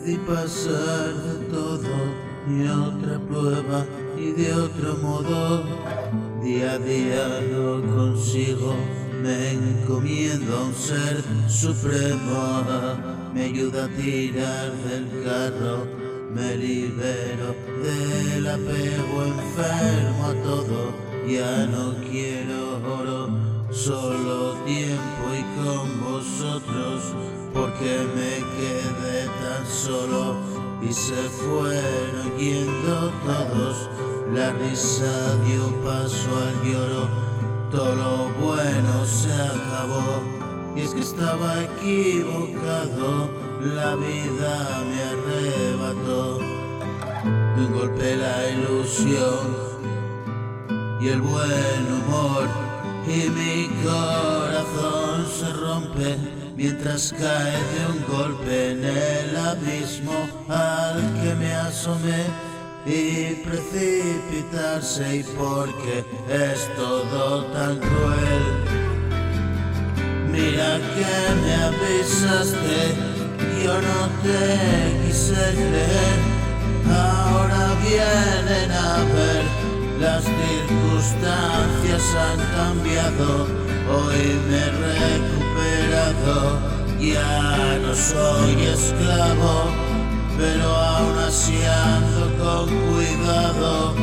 Decidí pasar de todo y otra prueba y de otro modo. Día a día lo consigo, me encomiendo a un ser supremo. Me ayuda a tirar del carro, me libero del apego enfermo a todo. Ya no quiero oro, solo tiempo y con vosotros, porque me quedé tan solo y se fueron yendo todos. La risa dio paso al lloro, todo lo bueno se acabó. Y es que estaba equivocado, la vida me arrebató. De un golpe la ilusión y el buen humor, y mi corazón se rompe mientras cae de un golpe en el abismo al que me asomé. Y precipitarse, y porque es todo tan cruel. Mira que me avisaste, yo no te quise creer. Ahora vienen a ver, las circunstancias han cambiado. Hoy me he recuperado, ya no soy esclavo, pero aún así ando con cuidado.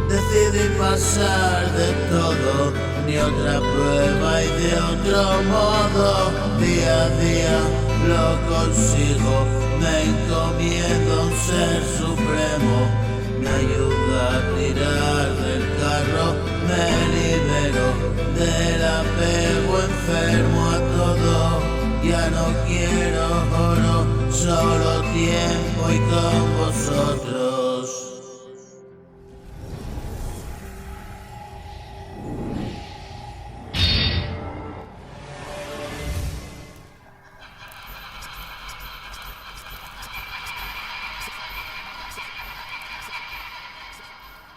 Decidí pasar de todo, ni otra prueba y de otro modo. Día a día lo consigo, me encomiendo a un ser supremo. Me ayuda a tirar del carro, me libero del apego enfermo a todo. Ya no quiero oro, solo tiempo y con vosotros.